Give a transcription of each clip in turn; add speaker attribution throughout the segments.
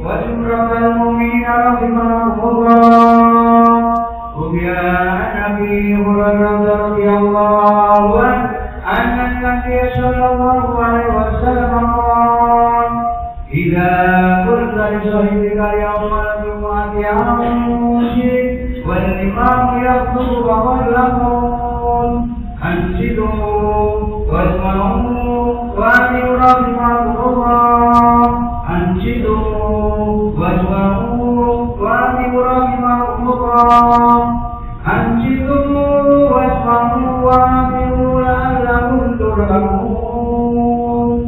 Speaker 1: وإمرأة المؤمنين رحمه الله روي عن أبي هريرة رضي الله عنه أن النبي صلى الله عليه وسلم قال: إذا قلت لصاحبك يوم الجمعة أمشي والإمام يخطب فقل لهم أنصتوا واسمعوا وأطيعوا رحمكم الله. أنصتوا واسمعوا وأطيعوا رحمكم الله. أنصتوا واسمعوا وأطيعوا لعلكم ترحمون.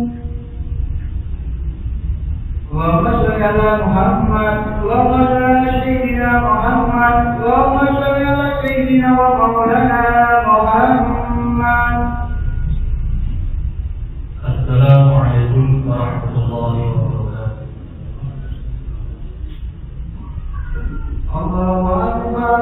Speaker 1: اللهم صل على محمد اللهم صل على سيدنا محمد اللهم صل على سيدنا ومولانا محمد.
Speaker 2: السلام عليكم ورحمة الله وبركاته.
Speaker 1: الله أكبر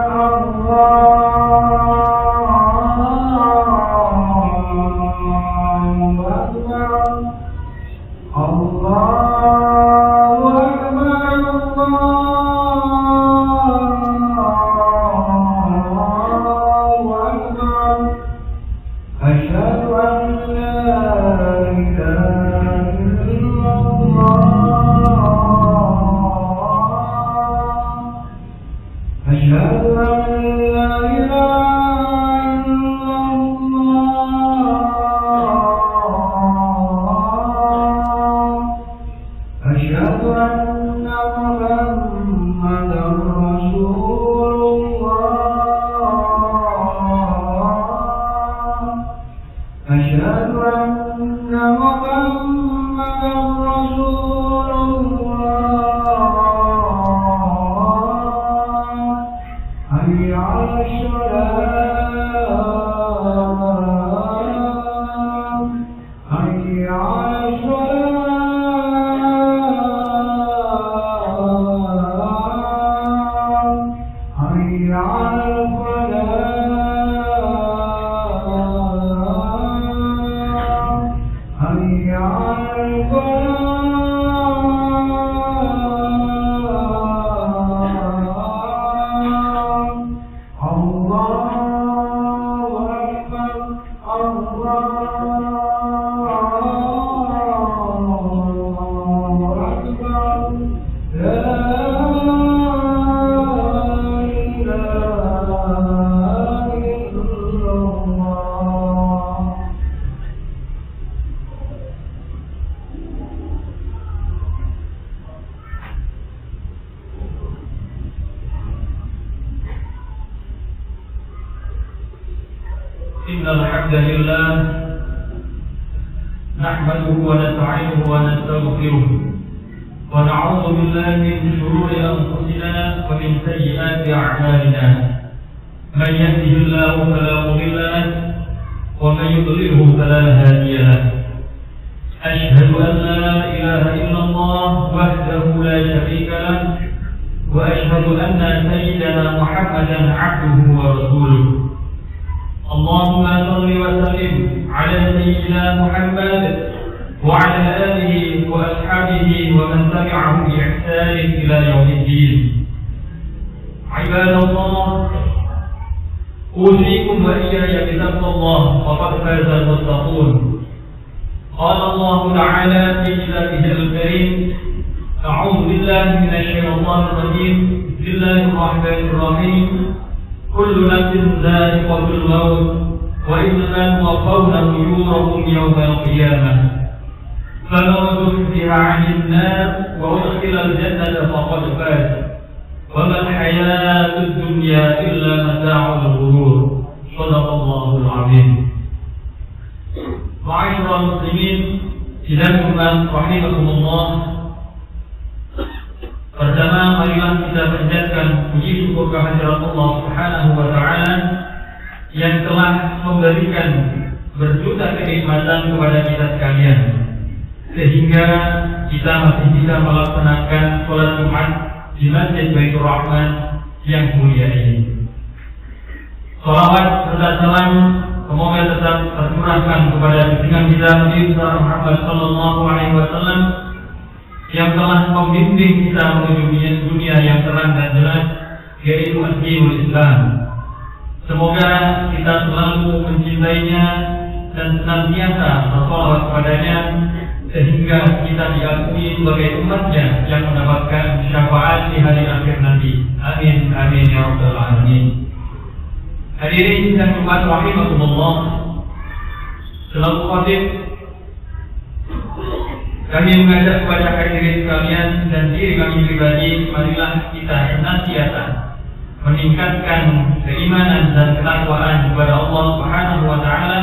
Speaker 2: إن الحمد لله نحمده ونستعينه ونستغفره ونعوذ بالله من شرور أنفسنا ومن سيئات أعمالنا. من يهده الله فلا مضل له ومن يضلله فلا هادي له. أشهد أن لا إله إلا الله وحده لا شريك له وأشهد أن سيدنا محمدا عبده ورسوله. اللهم صل وسلم على سيدنا محمد وعلى آله وأصحابه ومن تبعهم بإحسان إلى يوم الدين. عباد الله، أوصيكم وإياي بتقوى الله فقد فاز المتقون. قال الله تعالى في كتابه الكريم: أعوذ بالله من الشيطان الرجيم. بسم الله الرحمن الرحيم. كل نفس ذائقة الموت وإنما توفون أجوركم يوم القيامة فمن زحزح عن النار وأدخل الجنة فقد فاز وما الحياة الدنيا إلا متاع الغرور. صدق الله العظيم. معاشر المسلمين rahimakumullah. Pertama, marilah kita panjatkan puji syukur kehadirat Allah Subhanahu wa taala yang telah memberikan berjuta kenikmatan kepada kita sekalian, sehingga kita masih bisa melaksanakan sholat Jumat di Masjid Baitur Rahman yang mulia ini. Salawat serta salam semoga tetap tercurahkan kepada junjungan kita Nabi Muhammad sallallahu alaihi wasallam yang telah membimbing kita menuju dunia yang terang dan jelas, yaitu Dinul Islam. Semoga kita selalu mencintainya dan senantiasa bersolawat kepadanya, sehingga kita diakui sebagai umatnya yang mendapatkan syafaat di hari akhir nanti. Amin, amin ya rabbal alamin. Hadirin dan umat rahimakumullah, selaku khatib, kami mengajak kepada hadirin sekalian dan diri kami pribadi, marilah kita senantiasa meningkatkan keimanan dan ketakwaan kepada Allah Subhanahu wa taala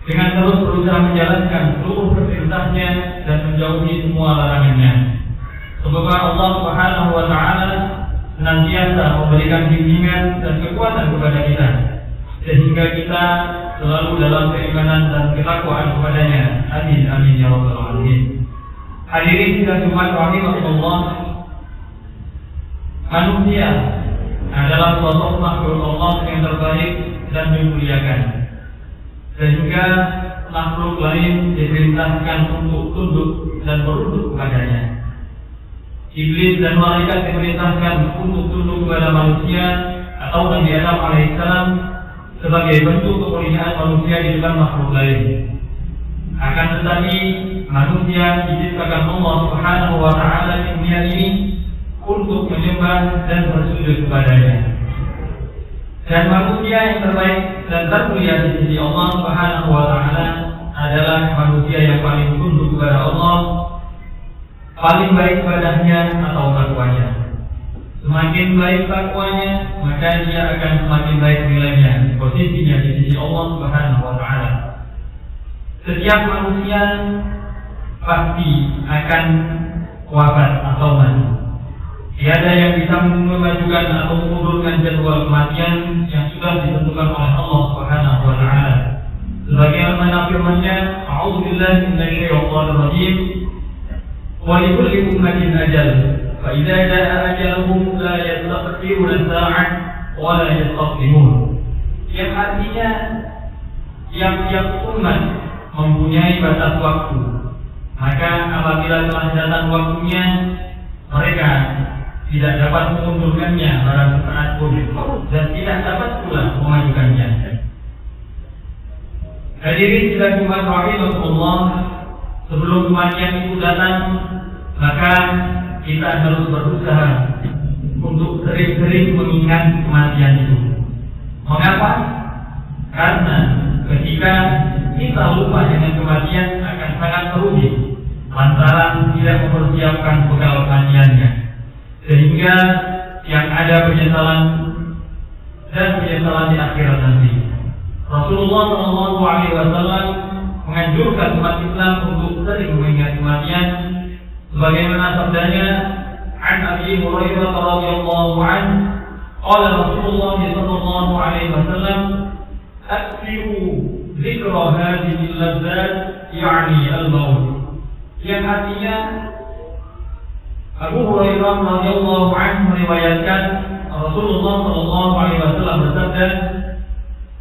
Speaker 2: dengan terus berusaha menjalankan seluruh perintahnya dan menjauhi semua larangannya. Semoga Allah Subhanahu wa taala senantiasa memberikan bimbingan dan kekuatan kepada kita, sehingga kita selalu dalam keimanan dan ketakwaan kepadanya. Amin, amin ya rabbal alamin. Hadirin dan umat rahimakumullah, manusia adalah sosok makhluk Allah yang terbaik dan dimuliakan, sehingga makhluk lain diperintahkan untuk tunduk dan berunduk kepadanya. Iblis dan malaikat diperintahkan untuk tunduk kepada manusia atau Nabi Adam alaihissalam sebagai bentuk kemuliaan manusia di depan makhluk lain. Akan tetapi manusia diciptakan Allah Subhanahu wa taala di dunia ini untuk menyembah dan bersujud kepadanya. Dan manusia yang terbaik dan termulia di sisi Allah Subhanahu wa taala adalah manusia yang paling tunduk kepada Allah, paling baik ibadahnya atau takwanya. Semakin baik takwanya, maka dia akan semakin baik nilainya, posisinya di sisi Allah Subhanahu wa taala. Setiap manusia pasti akan wafat atau mati. Tiada yang bisa memajukan atau mengundurkan jadwal kematian yang sudah ditentukan oleh Allah Subhanahu wa taala. Sebagaimana firman-Nya, "A'udzubillahi minasyaitonir rajim. Wa likulli ummatin ajal, fa idza jaa ajaluhum la yastaqdiruna sa'atan wa la yastaqdimun." Yang artinya tiap-tiap umat mempunyai batas waktu. Maka apabila telah datang waktunya, mereka tidak dapat mengundurkannya pada saat pun dan tidak dapat pula memajukannya. Hadirin dan umat rahimakumullah, sebelum kematian itu datang, maka kita harus berusaha untuk sering-sering mengingat kematian itu. Mengapa? Karena ketika kita lupa dengan kematian akan sangat merugi lantaran tidak mempersiapkan bekal kematiannya, sehingga yang ada penyesalan dan penyesalan di akhirat nanti. Rasulullah SAW menganjurkan umat Islam untuk sering mengingat kematian, sebagaimana sabdanya, "An Abi Hurairah radhiyallahu anhu, qala Rasulullah sallallahu alaihi wasallam, aksiru dzikra hadhihi al-ladzat, yani al-maut." Yang artinya, Abu Hurairah radhiyallahu anhu meriwayatkan Rasulullah sallallahu alaihi wasallam bersabda,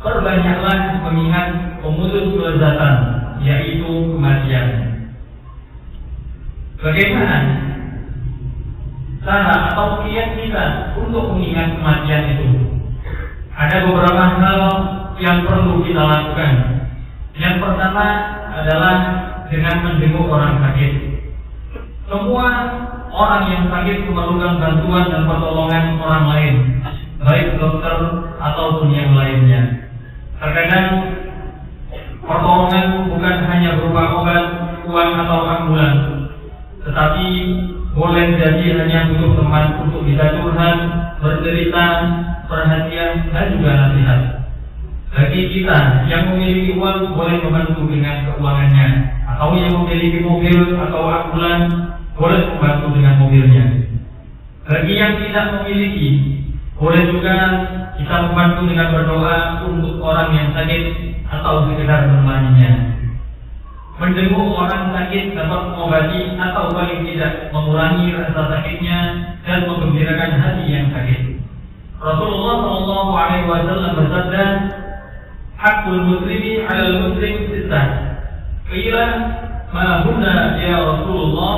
Speaker 2: "Perbanyaklah mengingat pemutus kelezatan, yaitu kematian." Bagaimana cara atau kiat kita untuk mengingat kematian itu? Ada beberapa hal yang perlu kita lakukan. Yang pertama adalah dengan menjenguk orang sakit. Semua orang yang sakit memerlukan bantuan dan pertolongan orang lain, baik dokter ataupun yang lainnya. Terkadang pertolongan bukan hanya berupa obat, uang atau ambulans, tetapi boleh jadi hanya butuh teman untuk bisa curhat, bercerita, perhatian, dan juga nasihat. Bagi kita yang memiliki uang, boleh membantu dengan keuangannya, atau yang memiliki mobil atau ambulans, boleh membantu dengan mobilnya. Bagi yang tidak memiliki, boleh juga kita membantu dengan berdoa untuk orang yang sakit atau sekedar menemaninya. Menjenguk orang sakit dapat mengobati atau paling tidak mengurangi rasa sakitnya dan menggembirakan hati yang sakit. Rasulullah SAW bersabda, "Hakul muslimi 'alal muslim sittah." Qila, "Ma hunna ya Rasulullah?"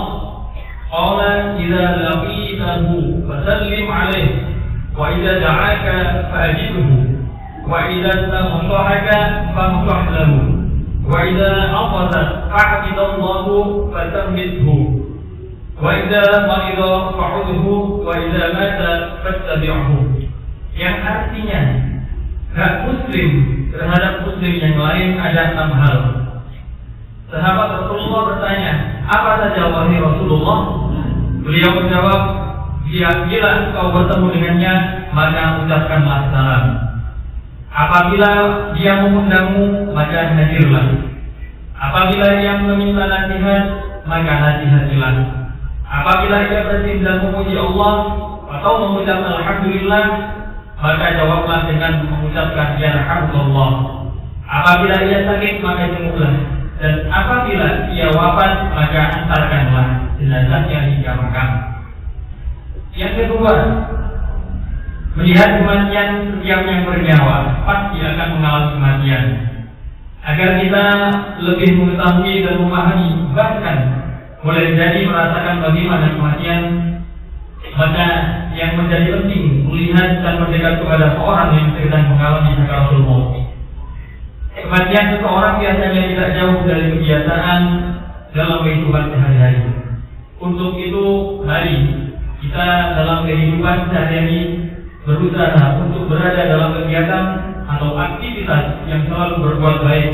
Speaker 2: laqitahu fasallim alaihi wa idza da'aka fa'ajibhu wa idza tanshahaka famshah lahu wa idza aqasa fa'bidallahu fatammidhu wa idza marida fa'udhu wa idza mata fattabi'hu. Yang artinya hak muslim terhadap muslim yang lain ada 6 hal. Sahabat Rasulullah bertanya, apa saja wahai Rasulullah? Beliau menjawab, bila engkau bertemu dengannya, maka ucapkanlah salam. Apabila dia mengundangmu, maka hadirlah. Apabila dia meminta nasihat, maka nasihatilah. Apabila dia bersin dan memuji Allah atau mengucap alhamdulillah, maka jawablah dengan mengucapkan yarhamdulillah. Apabila ia sakit, maka jenguklah. Dan apabila ia wafat, maka antarkanlah jenazahnya hingga makam. Yang kedua, melihat kematian setiap yang bernyawa pasti akan mengalami kematian. Agar kita lebih mengetahui dan memahami, bahkan boleh jadi merasakan bagaimana kematian, maka yang menjadi penting melihat dan mendekat kepada seorang yang sedang mengalami sakaratul maut. Kematian seseorang biasanya tidak jauh dari kebiasaan dalam kehidupan sehari-hari. Untuk itu, mari kita dalam kehidupan sehari-hari berusaha untuk berada dalam kegiatan atau aktivitas yang selalu berbuat baik,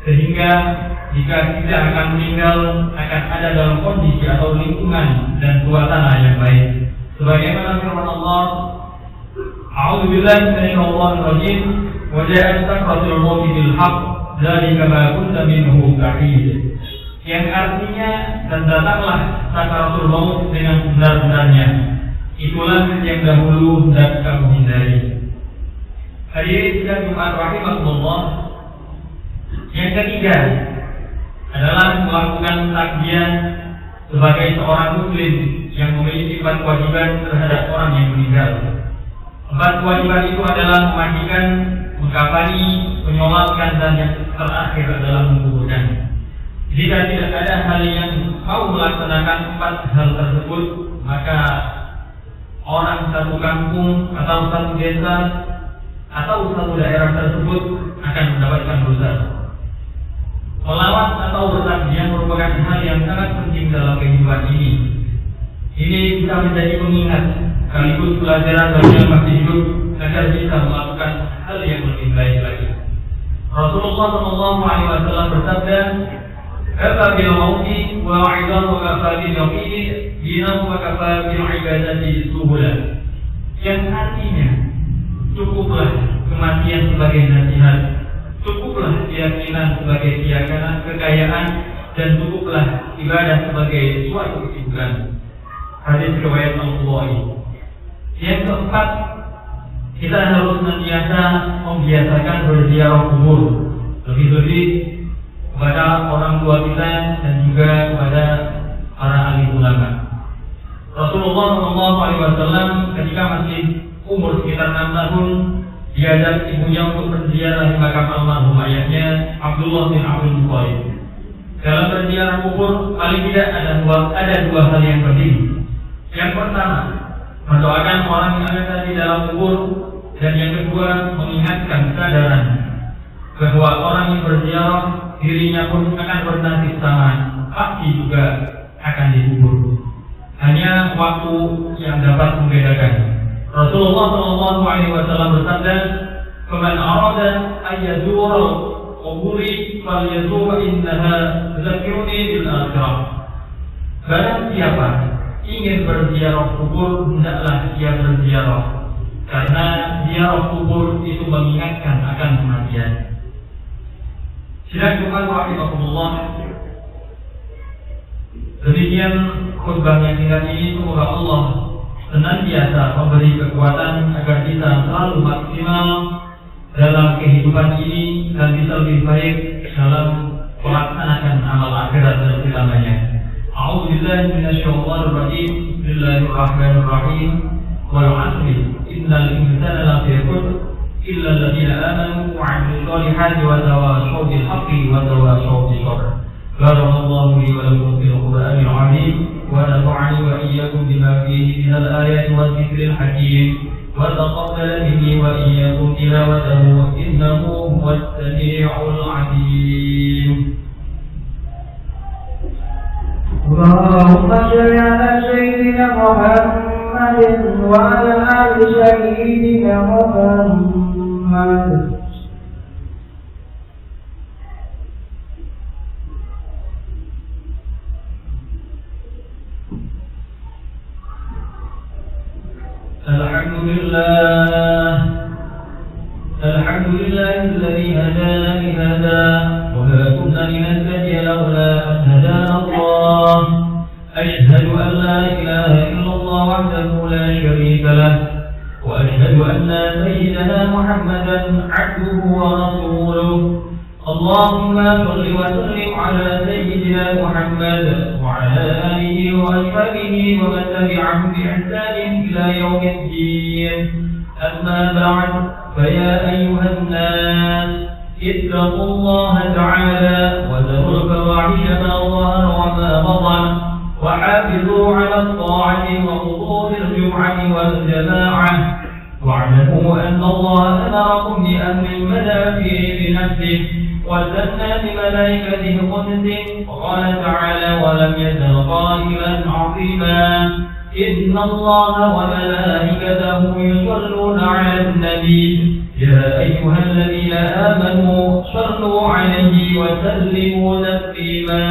Speaker 2: sehingga jika kita akan meninggal akan ada dalam kondisi atau lingkungan dan suasana yang baik. Sebagaimana firman Allah, A'udzubillahi minasyaitonir rajim, wa ja'at sakratul maut bil haqq, dzalika ma kunta minhu tahid. Yang artinya, dan datanglah sakaratul maut dengan benar-benarnya. Itulah yang dahulu dan kamu hindari. Hadirin sidang Jumat rahimakumullah. Yang ketiga adalah melakukan takziah sebagai seorang muslim yang memiliki 4 kewajiban terhadap orang yang meninggal. 4 kewajiban itu adalah memandikan, mengkafani, menyolatkan, dan yang terakhir adalah menguburkan. Jika tidak ada hal yang mau melaksanakan 4 hal tersebut, maka orang satu kampung atau satu desa atau satu daerah tersebut akan mendapatkan dosa. Melawat atau bertakziah merupakan hal yang sangat penting dalam kehidupan ini. Ini bisa menjadi pengingat sekaligus pelajaran bagi yang masih hidup agar bisa melakukan hal yang lebih baik lagi. Rasulullah SAW bersabda, "Kafa bil mauti wa 'idan wa kafa bil yaqini dinan wa kafa bil ibadati suhula." Yang artinya, cukuplah kematian sebagai nasihat, cukuplah keyakinan sebagai kekayaan, dan cukuplah ibadah sebagai suatu kesibukan. Hadis riwayat Al-Bukhari. Yang keempat, kita harus senantiasa membiasakan berziarah kubur, lebih-lebih kepada orang tua kita dan juga kepada para ahli ulama. Rasulullah SAW ketika masih umur sekitar 6 tahun diajak ibunya untuk berziarah di makam almarhum ayahnya Abdullah bin Abdul Muthalib. Dalam berziarah kubur paling tidak ada dua hal yang penting. Yang pertama, mendoakan orang yang ada di dalam kubur, dan yang kedua, mengingatkan kesadaran bahwa orang yang berziarah dirinya pun akan bernasib sama, pasti juga akan dikubur. Hanya waktu yang dapat membedakan. Rasulullah SAW bersabda, "Faman arada an yazura quburi falyazur innaha tuzakkiruni bil akhirah." Barang siapa ingin berziarah kubur, hendaklah dia berziarah, karena ziarah kubur itu mengingatkan akan kematian. Sidang Jumat rahimahumullah. Demikian khutbah yang singkat ini. Semoga Allah senantiasa memberi kekuatan agar kita selalu maksimal dalam kehidupan ini dan bisa lebih baik dalam melaksanakan amal akhirat dan selamanya. A'udzubillahi minasyaitonir rajim. Bismillahirrahmanirrahim. Wal 'asri innal insana lafi khusr illa alladziina aamanu wa 'amilus shalihati wa tawashaw bil haqqi wa tawashaw bis sabr. Barakallahu li wa lakum fil Qur'anil 'azim wa nafa'ani wa iyyakum bima fihi
Speaker 1: اللهم صل على سيدنا محمد وعلى آل سيدنا محمد.
Speaker 2: الحمد لله الذي هدانا لهذا وما كنا لنهتدي لولا أن هدانا الله. أشهد أن لا إله إلا الله وحده لا شريك له، وأشهد أن سيدنا محمدا عبده ورسوله. اللهم صل وسلم على سيدنا محمد وعلى آله وأصحابه ومن تبعهم بإحسان إلى يوم الدين. أما بعد، فيا أيها الناس اتقوا الله تعالى وذروا الفواحش ما ظهر وما بطن، وحافظوا على الطاعة وحضور الجمعة والجماعة، واعلموا أن الله أمركم بأمر المدافع بنفسه وثنى بملائكته قدسه، وقال تعالى: ولم يزل قائلا عظيما: إن الله وملائكته يصلون على النبي يا أيها الذين آمنوا صلوا عليه وسلموا تسليما.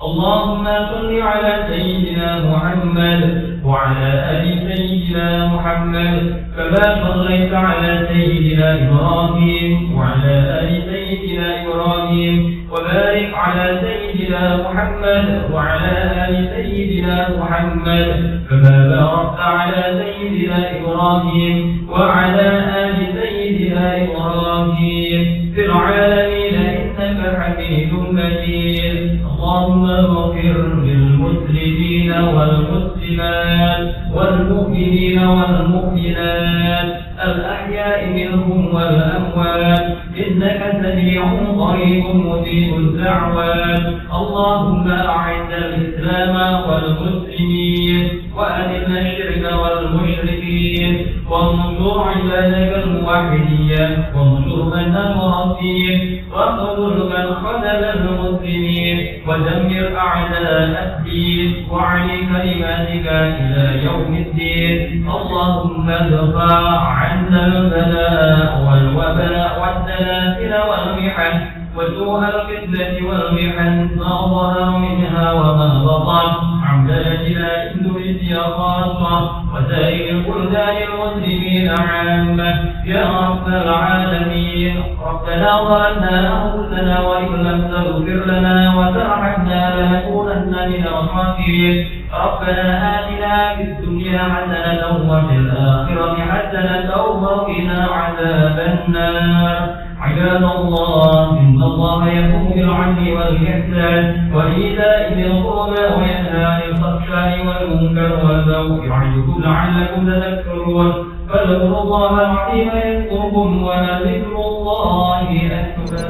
Speaker 2: اللهم صل على سيدنا محمد وعلى آل سيدنا محمد كما صليت على سيدنا إبراهيم وعلى آل سيدنا إبراهيم، وبارك على سيدنا محمد وعلى آل سيدنا محمد كما باركت على سيدنا إبراهيم وعلى آل سيدنا إبراهيم في العالمين إنك حميد مجيد. اللهم اغفر للمسلمين والمسلمات والمؤمنين والمؤمنات الأحياء منهم والأموات إنك سميع قريب مجيب الدعوات. اللهم أعز الإسلام والمسلمين وأذل الشرك والمشركين، وانصر عبادك الموحدين، وانصر من نصر الدين، واخذل من خذل المسلمين، ودمر أعداء الدين وعلي كلماتك إلى يوم الدين. اللهم ارفع عنا البلاء والوباء والسلاسل والمحن وسوء الفتنة والمحن ما ظهر منها وما بطن عن بلدنا إندونيسيا خاصة وسائر البلدان المسلمين عامة يا رب العالمين. ربنا ظلمنا أنفسنا وإن لم تغفر لنا وترحمنا لنكونن من الخاسرين. ربنا آتنا في الدنيا حسنة وفي الآخرة حسنة وقنا عذاب النار. عباد الله، إن الله يأمر بالعدل والإحسان وإيتاء ذي القربى وينهى عن الفحشاء والمنكر والبغي يعظكم لعلكم تذكرون. فاذكروا الله العظيم يذكركم ولذكر الله أكبر.